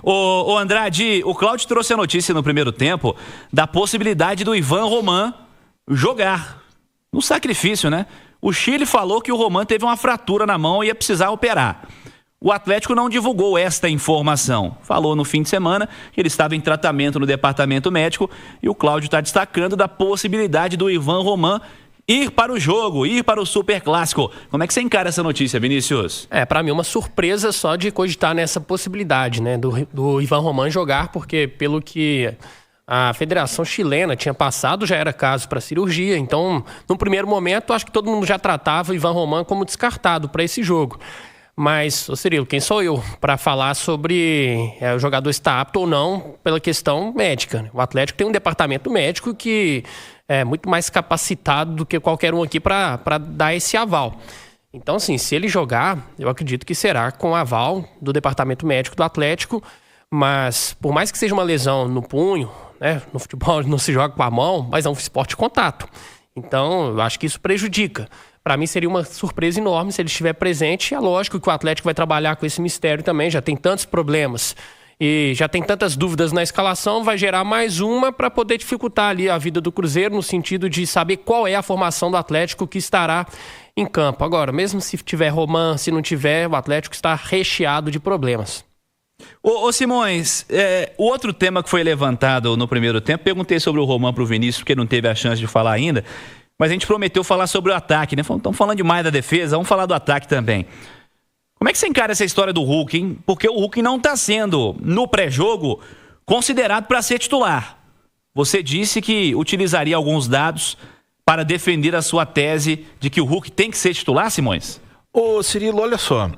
Ô Andrade, o Cláudio trouxe a notícia no primeiro tempo da possibilidade do Ivan Roman jogar no sacrifício, né? O Chile falou que o Roman teve uma fratura na mão e ia precisar operar. O Atlético não divulgou esta informação. Falou no fim de semana que ele estava em tratamento no departamento médico e o Cláudio está destacando da possibilidade do Ivan Roman ir para o jogo, ir para o Superclássico. Como é que você encara essa notícia, Vinícius? Para mim, uma surpresa só de cogitar nessa possibilidade, né, do Ivan Roman jogar, porque pelo que a Federação Chilena tinha passado, já era caso para cirurgia. Então, no primeiro momento, acho que todo mundo já tratava o Ivan Roman como descartado para esse jogo. Mas, Cirilo, quem sou eu para falar sobre o jogador está apto ou não pela questão médica, né? O Atlético tem um departamento médico que é muito mais capacitado do que qualquer um aqui para dar esse aval. Então, assim, se ele jogar, eu acredito que será com aval do departamento médico do Atlético, mas por mais que seja uma lesão no punho, né, no futebol não se joga com a mão, mas é um esporte de contato. Então, eu acho que isso prejudica. Para mim seria uma surpresa enorme se ele estiver presente. É lógico que o Atlético vai trabalhar com esse mistério também, já tem tantos problemas e já tem tantas dúvidas na escalação, vai gerar mais uma para poder dificultar ali a vida do Cruzeiro no sentido de saber qual é a formação do Atlético que estará em campo. Agora, mesmo se tiver Roman, se não tiver, o Atlético está recheado de problemas. Ô Simões, o outro tema que foi levantado no primeiro tempo, perguntei sobre o Roman para o Vinícius, porque não teve a chance de falar ainda, mas a gente prometeu falar sobre o ataque, né? Estamos falando demais da defesa, vamos falar do ataque também. Como é que você encara essa história do Hulk, hein? Porque o Hulk não está sendo, no pré-jogo, considerado para ser titular. Você disse que utilizaria alguns dados para defender a sua tese de que o Hulk tem que ser titular, Simões? Ô Cirilo, olha só,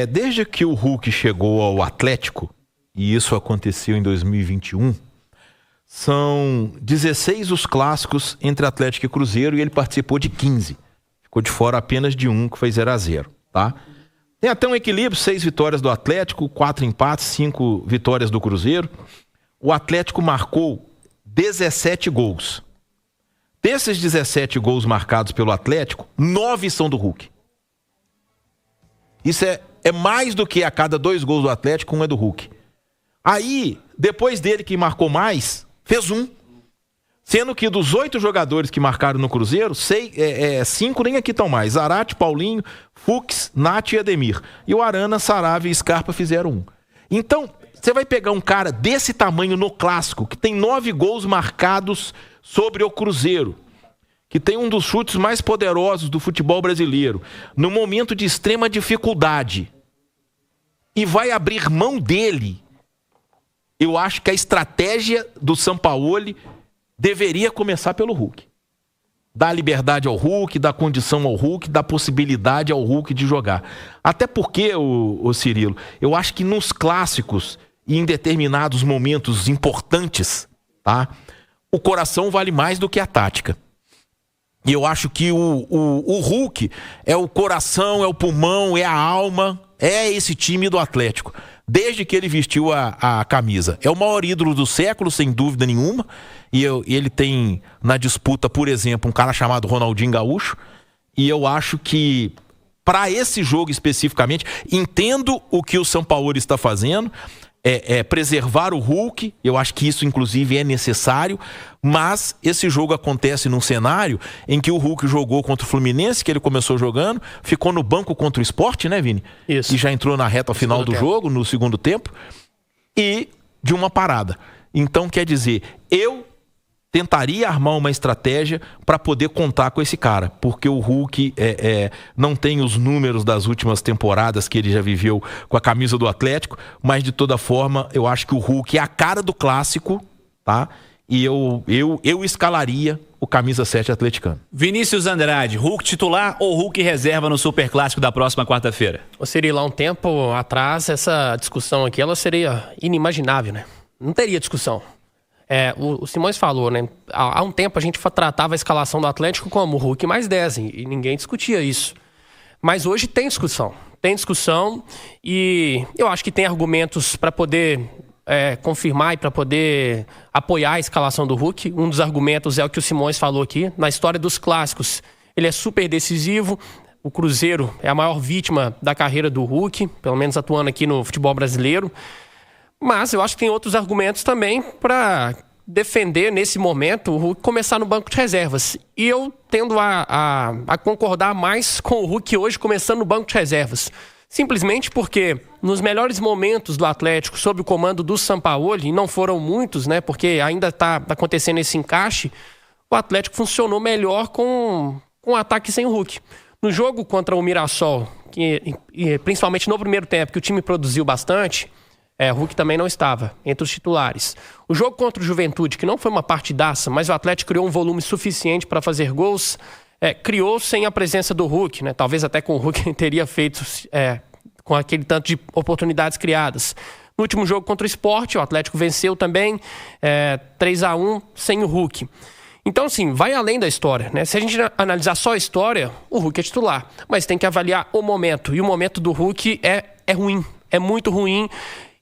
desde que o Hulk chegou ao Atlético, e isso aconteceu em 2021, são 16 os clássicos entre Atlético e Cruzeiro e ele participou de 15. Ficou de fora apenas de um, que foi 0-0, tá? Tem até um equilíbrio, 6 vitórias do Atlético, 4 empates, 5 vitórias do Cruzeiro. O Atlético marcou 17 gols. Desses 17 gols marcados pelo Atlético, 9 são do Hulk. Isso é mais do que a cada 2 gols do Atlético, 1 é do Hulk. Aí, depois dele que marcou mais, fez 1. Sendo que dos 8 jogadores que marcaram no Cruzeiro, 5 nem aqui estão mais. Zarate, Paulinho, Fux, Nath e Ademir. E o Arana, Saravia e Scarpa fizeram 1. Então, você vai pegar um cara desse tamanho no Clássico, que tem 9 gols marcados sobre o Cruzeiro, que tem um dos chutes mais poderosos do futebol brasileiro, no momento de extrema dificuldade, e vai abrir mão dele. Eu acho que a estratégia do Sampaoli deveria começar pelo Hulk. Dar liberdade ao Hulk, dar condição ao Hulk, dar possibilidade ao Hulk de jogar. Até porque, o Cirilo, eu acho que nos clássicos e em determinados momentos importantes, tá, o coração vale mais do que a tática. E eu acho que o Hulk é o coração, é o pulmão, é a alma, é esse time do Atlético. Desde que ele vestiu a camisa. É o maior ídolo do século, sem dúvida nenhuma. E ele tem na disputa, por exemplo, um cara chamado Ronaldinho Gaúcho. E eu acho que, para esse jogo especificamente, entendo o que o Sampaoli está fazendo. Preservar o Hulk, eu acho que isso inclusive é necessário, mas esse jogo acontece num cenário em que o Hulk jogou contra o Fluminense, que ele começou jogando, ficou no banco contra o Sport, né, Vini? Isso. E já entrou na reta final do jogo, no segundo tempo, e de uma parada. Então, quer dizer, eu tentaria armar uma estratégia para poder contar com esse cara, porque o Hulk não tem os números das últimas temporadas que ele já viveu com a camisa do Atlético, mas de toda forma eu acho que o Hulk é a cara do clássico, tá? E eu escalaria o camisa 7 atleticano. Vinícius Andrade, Hulk titular ou Hulk reserva no Superclássico da próxima quarta-feira? Seria lá um tempo atrás, essa discussão aqui, ela seria inimaginável, né? Não teria discussão. O Simões falou, né? Há um tempo a gente tratava a escalação do Atlético como Hulk mais 10 e ninguém discutia isso. Mas hoje tem discussão. Tem discussão e eu acho que tem argumentos para poder confirmar e para poder apoiar a escalação do Hulk. Um dos argumentos é o que o Simões falou aqui. Na história dos clássicos, ele é super decisivo. O Cruzeiro é a maior vítima da carreira do Hulk, pelo menos atuando aqui no futebol brasileiro. Mas eu acho que tem outros argumentos também para defender, nesse momento, o Hulk começar no banco de reservas. E eu tendo a concordar mais com o Hulk hoje começando no banco de reservas. Simplesmente porque nos melhores momentos do Atlético, sob o comando do Sampaoli, e não foram muitos, né? Porque ainda está acontecendo esse encaixe, o Atlético funcionou melhor com o ataque sem o Hulk. No jogo contra o Mirassol, principalmente no primeiro tempo, que o time produziu bastante, o Hulk também não estava entre os titulares. O jogo contra o Juventude, que não foi uma partidaça, mas o Atlético criou um volume suficiente para fazer gols, criou sem a presença do Hulk, né? Talvez até com o Hulk teria feito com aquele tanto de oportunidades criadas. No último jogo contra o Sport, o Atlético venceu também 3-1 sem o Hulk. Então, assim, vai além da história, né? Se a gente analisar só a história, o Hulk é titular. Mas tem que avaliar o momento. E o momento do Hulk é ruim, é muito ruim.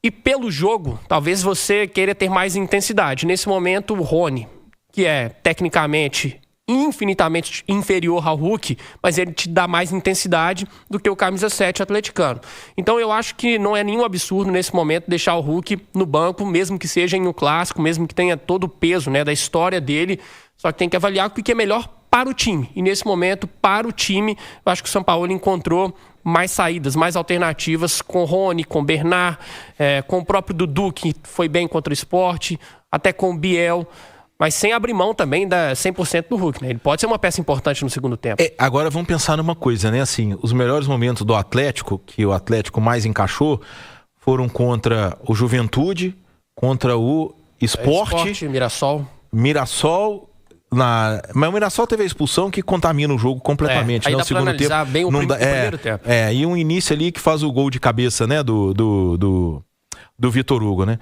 E pelo jogo, talvez você queira ter mais intensidade. Nesse momento, o Rony, que é tecnicamente infinitamente inferior ao Hulk, mas ele te dá mais intensidade do que o camisa 7 atleticano. Então eu acho que não é nenhum absurdo nesse momento deixar o Hulk no banco, mesmo que seja em um clássico, mesmo que tenha todo o peso, né, da história dele, só que tem que avaliar o que é melhor para o time. E nesse momento, para o time, eu acho que o Sampaoli encontrou mais saídas, mais alternativas com o Rony, com o Bernard, com o próprio Dudu, que foi bem contra o Sport, até com o Biel, mas sem abrir mão também da 100% do Hulk, né? Ele pode ser uma peça importante no segundo tempo. Agora vamos pensar numa coisa, né? Assim, os melhores momentos do Atlético, que o Atlético mais encaixou, foram contra o Juventude, contra o Sport, Mirassol. Mas o Mirassol teve a expulsão que contamina o jogo completamente. Aí né? dá pra analisar bem o primeiro tempo. E um início ali que faz o gol de cabeça, né? Do Vitor Hugo, né?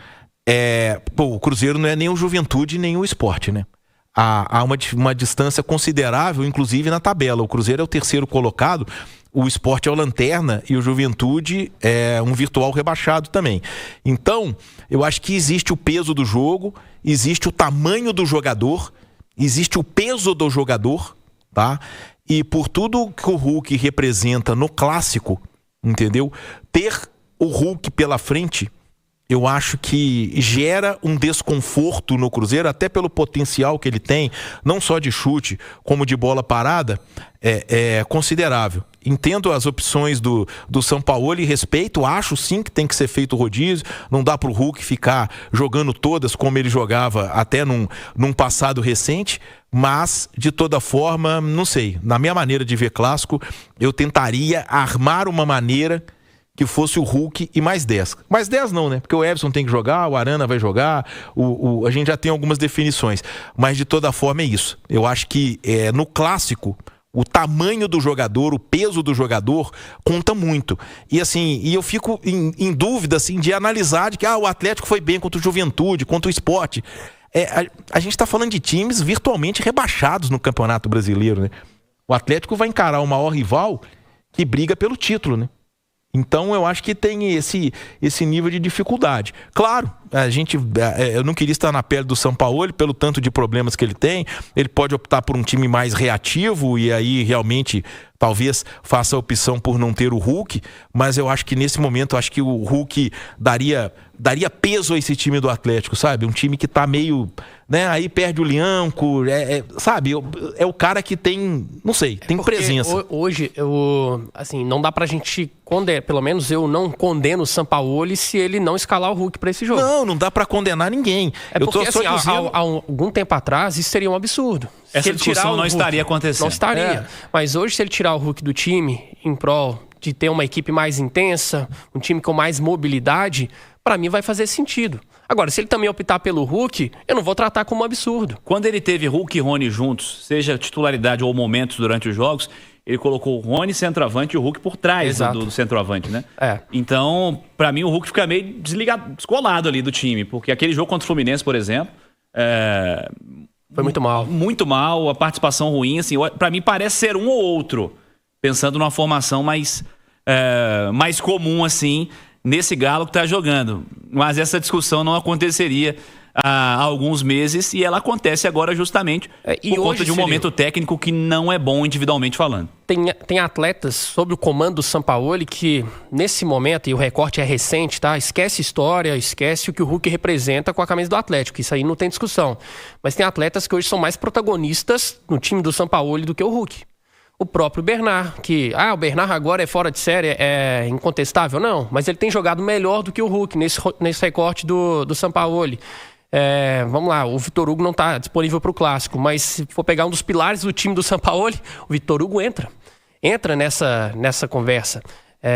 O Cruzeiro não é nem o Juventude nem o Sport, né? Há uma distância considerável, inclusive na tabela. O Cruzeiro é o terceiro colocado, o Sport é o lanterna e o Juventude é um virtual rebaixado também. Então, eu acho que existe o peso do jogo, existe o tamanho do jogador, existe o peso do jogador, tá? E por tudo que o Hulk representa no clássico, entendeu? Ter o Hulk pela frente, eu acho que gera um desconforto no Cruzeiro, até pelo potencial que ele tem, não só de chute, como de bola parada, é considerável. Entendo as opções do Sampaoli e respeito, acho sim que tem que ser feito o rodízio, não dá pro Hulk ficar jogando todas como ele jogava até num passado recente, mas de toda forma, não sei, na minha maneira de ver clássico, eu tentaria armar uma maneira que fosse o Hulk e mais 10. Mais 10 não, né? Porque o Everson tem que jogar, o Arana vai jogar, a gente já tem algumas definições. Mas de toda forma é isso. Eu acho que no clássico, o tamanho do jogador, o peso do jogador conta muito. E assim, eu fico em dúvida assim, de analisar de que o Atlético foi bem contra o Juventude, contra o Sport. A gente está falando de times virtualmente rebaixados no Campeonato Brasileiro, né? O Atlético vai encarar o maior rival que briga pelo título, né? Então eu acho que tem esse nível de dificuldade. Claro, eu não queria estar na pele do Sampaoli pelo tanto de problemas que ele tem. Ele pode optar por um time mais reativo e aí realmente talvez faça a opção por não ter o Hulk, mas eu acho que nesse momento eu acho que o Hulk daria peso a esse time do Atlético, sabe? Um time que tá meio, né? Aí perde o Lianco, sabe? É o cara que tem, não sei, tem presença. Hoje, assim, não dá pra gente condenar, pelo menos eu não condeno o Sampaoli se ele não escalar o Hulk pra esse jogo. Não dá pra condenar ninguém. Porque, assim, há algum tempo atrás, isso seria um absurdo. Essa discussão não estaria acontecendo. Não estaria. Mas hoje, se ele tirar o Hulk do time, em prol de ter uma equipe mais intensa, um time com mais mobilidade, pra mim vai fazer sentido. Agora, se ele também optar pelo Hulk, eu não vou tratar como um absurdo. Quando ele teve Hulk e Rony juntos, seja titularidade ou momentos durante os jogos, ele colocou o Rony centroavante e o Hulk por trás do centroavante, né? Então, pra mim, o Hulk fica meio descolado ali do time, porque aquele jogo contra o Fluminense, por exemplo, foi muito mal. Muito mal, a participação ruim, assim, pra mim parece ser um ou outro, pensando numa formação mais comum, assim, nesse Galo que tá jogando. Mas essa discussão não aconteceria há alguns meses e ela acontece agora justamente por conta de um momento técnico que não é bom individualmente falando. Tem atletas sob o comando do Sampaoli que, nesse momento, e o recorte é recente, tá? Esquece história, esquece o que o Hulk representa com a camisa do Atlético. Isso aí não tem discussão. Mas tem atletas que hoje são mais protagonistas no time do Sampaoli do que o Hulk. O próprio Bernard, que o Bernard agora é fora de série, é incontestável? Não, mas ele tem jogado melhor do que o Hulk nesse recorte do Sampaoli. Vamos lá, o Vitor Hugo não está disponível para o Clássico, mas se for pegar um dos pilares do time do Sampaoli, o Vitor Hugo entra nessa conversa.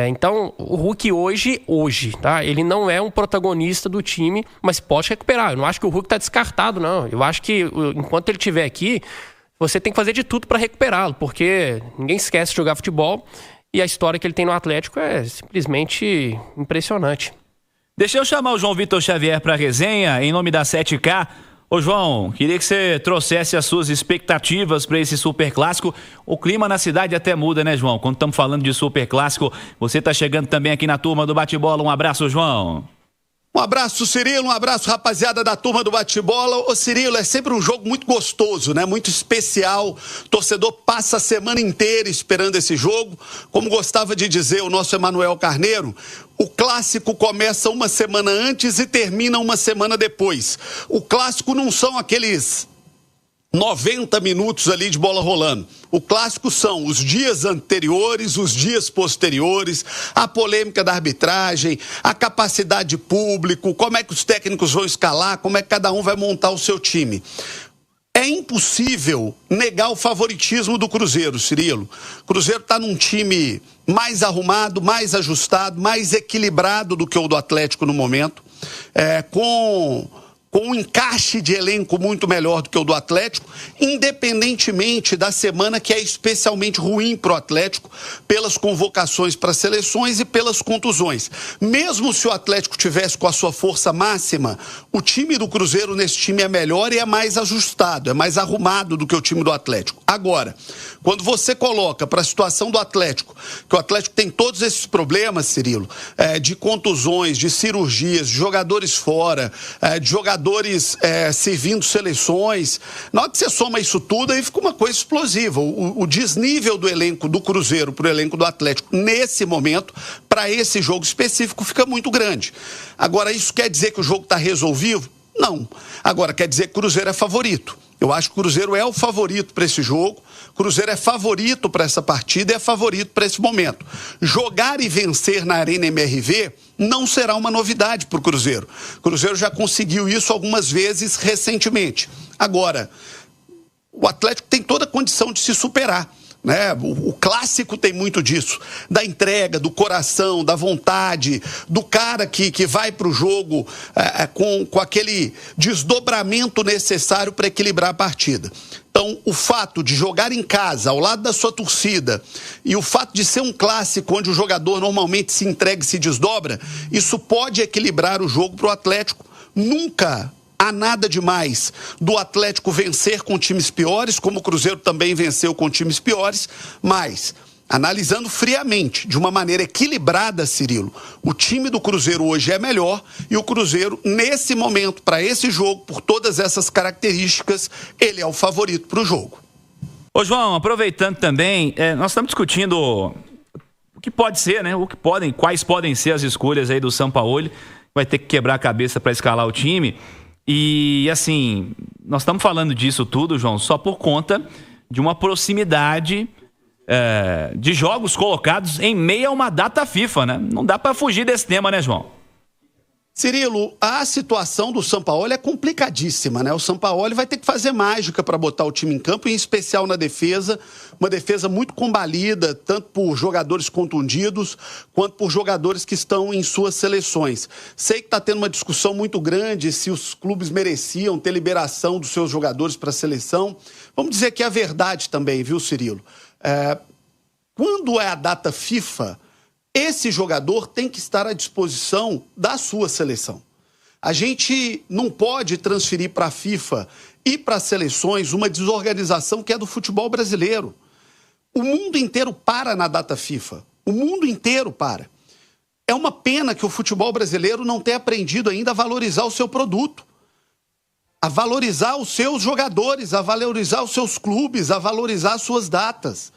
Então, o Hulk hoje, tá? Ele não é um protagonista do time, mas pode recuperar. Eu não acho que o Hulk está descartado, não. Eu acho que enquanto ele estiver aqui, você tem que fazer de tudo para recuperá-lo, porque ninguém esquece de jogar futebol e a história que ele tem no Atlético é simplesmente impressionante. Deixa eu chamar o João Vitor Xavier para a resenha, em nome da 7K. Ô João, queria que você trouxesse as suas expectativas para esse Superclássico. O clima na cidade até muda, né, João? Quando estamos falando de Superclássico, você está chegando também aqui na turma do Bate-Bola. Um abraço, João. Um abraço, Cirilo, um abraço, rapaziada da turma do Bate-Bola. Ô, Cirilo, é sempre um jogo muito gostoso, né? Muito especial. O torcedor passa a semana inteira esperando esse jogo. Como gostava de dizer o nosso Emanuel Carneiro, o clássico começa uma semana antes e termina uma semana depois. O clássico não são aqueles 90 minutos ali de bola rolando. O clássico são os dias anteriores, os dias posteriores, a polêmica da arbitragem, a capacidade de público, como é que os técnicos vão escalar, como é que cada um vai montar o seu time. É impossível negar o favoritismo do Cruzeiro, Cirilo. O Cruzeiro está num time mais arrumado, mais ajustado, mais equilibrado do que o do Atlético no momento, com um encaixe de elenco muito melhor do que o do Atlético, independentemente da semana que é especialmente ruim para o Atlético, pelas convocações para seleções e pelas contusões. Mesmo se o Atlético tivesse com a sua força máxima, o time do Cruzeiro nesse time é melhor e é mais ajustado, é mais arrumado do que o time do Atlético. Agora, quando você coloca para a situação do Atlético, que o Atlético tem todos esses problemas, Cirilo, de contusões, de cirurgias, de jogadores fora, de jogadores servindo seleções. Na hora que você soma isso tudo, aí fica uma coisa explosiva. O desnível do elenco do Cruzeiro para o elenco do Atlético, nesse momento, para esse jogo específico, fica muito grande. Agora, isso quer dizer que o jogo está resolvido? Não. Agora, quer dizer que o Cruzeiro é favorito. Eu acho que o Cruzeiro é o favorito para esse jogo. O Cruzeiro é favorito para essa partida e é favorito para esse momento. Jogar e vencer na Arena MRV não será uma novidade para o Cruzeiro. O Cruzeiro já conseguiu isso algumas vezes recentemente. Agora, o Atlético tem toda a condição de se superar, né? O clássico tem muito disso, da entrega, do coração, da vontade, do cara que vai para o jogo com aquele desdobramento necessário para equilibrar a partida. Então, o fato de jogar em casa, ao lado da sua torcida, e o fato de ser um clássico onde o jogador normalmente se entrega e se desdobra, isso pode equilibrar o jogo para o Atlético. Nunca há nada demais do Atlético vencer com times piores, como o Cruzeiro também venceu com times piores, mas, analisando friamente, de uma maneira equilibrada, Cirilo, o time do Cruzeiro hoje é melhor e o Cruzeiro, nesse momento, para esse jogo, por todas essas características, ele é o favorito para o jogo. Ô João, aproveitando também, nós estamos discutindo o que pode ser, né? Quais podem ser as escolhas aí do Sampaoli. Vai ter que quebrar a cabeça para escalar o time. E, assim, nós estamos falando disso tudo, João, só por conta de uma proximidade de jogos colocados em meio a uma data FIFA, né? Não dá para fugir desse tema, né, João? Cirilo, a situação do Sampaoli é complicadíssima, né? O Sampaoli vai ter que fazer mágica para botar o time em campo, em especial na defesa, uma defesa muito combalida, tanto por jogadores contundidos, quanto por jogadores que estão em suas seleções. Sei que está tendo uma discussão muito grande se os clubes mereciam ter liberação dos seus jogadores para a seleção. Vamos dizer que é a verdade também, viu, Cirilo? Quando é a data FIFA, esse jogador tem que estar à disposição da sua seleção. A gente não pode transferir para a FIFA e para as seleções uma desorganização que é do futebol brasileiro. O mundo inteiro para na data FIFA. O mundo inteiro para. É uma pena que o futebol brasileiro não tenha aprendido ainda a valorizar o seu produto. a valorizar os seus jogadores, a valorizar os seus clubes, a valorizar as suas datas.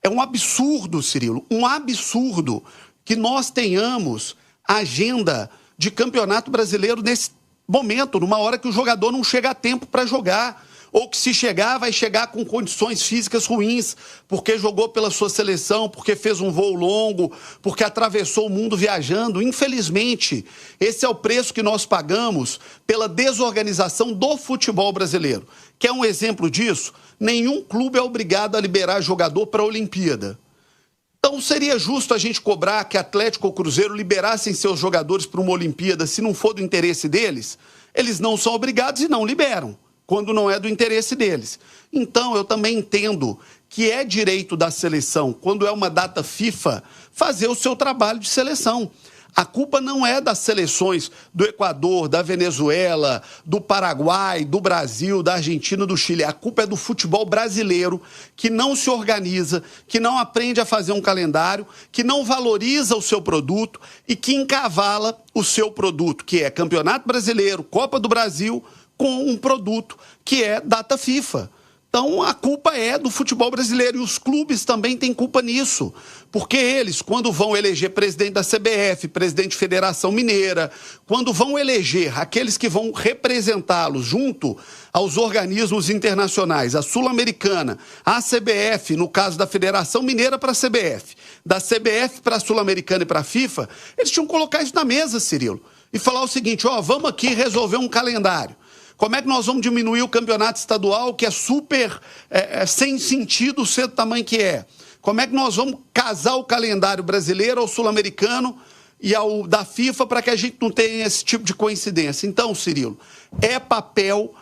É um absurdo, Cirilo, um absurdo que nós tenhamos a agenda de campeonato brasileiro nesse momento, numa hora que o jogador não chega a tempo para jogar, ou que se chegar, vai chegar com condições físicas ruins, porque jogou pela sua seleção, porque fez um voo longo, porque atravessou o mundo viajando. Infelizmente, esse é o preço que nós pagamos pela desorganização do futebol brasileiro. Quer um exemplo disso? Nenhum clube é obrigado a liberar jogador para a Olimpíada. Então, seria justo a gente cobrar que Atlético ou Cruzeiro liberassem seus jogadores para uma Olimpíada se não for do interesse deles? Eles não são obrigados e não liberam, quando não é do interesse deles. Então, eu também entendo que é direito da seleção, quando é uma data FIFA, fazer o seu trabalho de seleção. A culpa não é das seleções do Equador, da Venezuela, do Paraguai, do Brasil, da Argentina, do Chile. A culpa é do futebol brasileiro, que não se organiza, que não aprende a fazer um calendário, que não valoriza o seu produto e que encavala o seu produto, que é Campeonato Brasileiro, Copa do Brasil, com um produto que é data FIFA. Então, a culpa é do futebol brasileiro e os clubes também têm culpa nisso. Porque eles, quando vão eleger presidente da CBF, presidente de Federação Mineira, quando vão eleger aqueles que vão representá-los junto aos organismos internacionais, a Sul-Americana, a CBF, no caso da Federação Mineira para a CBF, da CBF para a Sul-Americana e para a FIFA, eles tinham que colocar isso na mesa, Cirilo, e falar o seguinte, vamos aqui resolver um calendário. Como é que nós vamos diminuir o campeonato estadual, que é super sem sentido ser do tamanho que é? Como é que nós vamos casar o calendário brasileiro ao sul-americano e ao da FIFA para que a gente não tenha esse tipo de coincidência? Então, Cirilo, é papel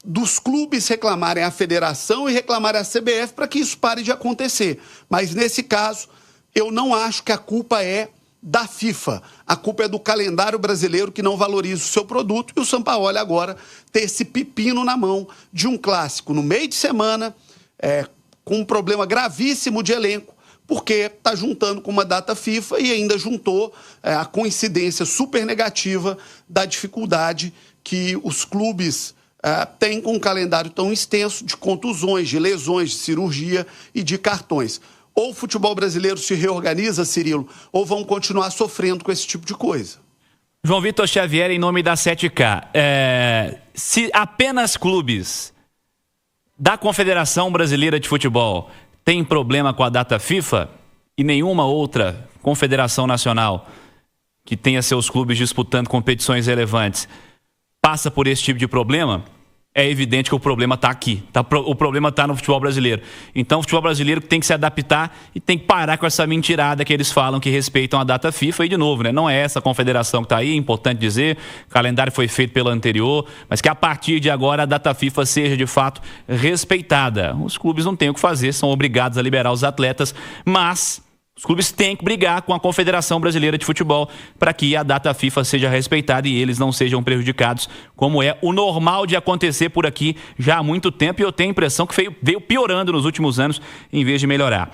dos clubes reclamarem a federação e reclamarem a CBF para que isso pare de acontecer. Mas, nesse caso, eu não acho que a culpa é da FIFA. A culpa é do calendário brasileiro que não valoriza o seu produto e o Sampaoli agora ter esse pepino na mão de um clássico no meio de semana, com um problema gravíssimo de elenco, porque está juntando com uma data FIFA e ainda juntou a coincidência super negativa da dificuldade que os clubes têm com um calendário tão extenso de contusões, de lesões, de cirurgia e de cartões. Ou o futebol brasileiro se reorganiza, Cirilo, ou vão continuar sofrendo com esse tipo de coisa. João Vitor Xavier, em nome da 7K. Se apenas clubes da Confederação Brasileira de Futebol têm problema com a data FIFA e nenhuma outra confederação nacional que tenha seus clubes disputando competições relevantes passa por esse tipo de problema, é evidente que o problema está aqui. O problema está no futebol brasileiro. Então, o futebol brasileiro tem que se adaptar e tem que parar com essa mentirada que eles falam que respeitam a data FIFA. E, de novo, não é essa confederação que está aí, é importante dizer. O calendário foi feito pela anterior, mas que a partir de agora a data FIFA seja, de fato, respeitada. Os clubes não têm o que fazer, são obrigados a liberar os atletas, mas os clubes têm que brigar com a Confederação Brasileira de Futebol para que a data FIFA seja respeitada e eles não sejam prejudicados, como é o normal de acontecer por aqui já há muito tempo. E eu tenho a impressão que veio piorando nos últimos anos em vez de melhorar.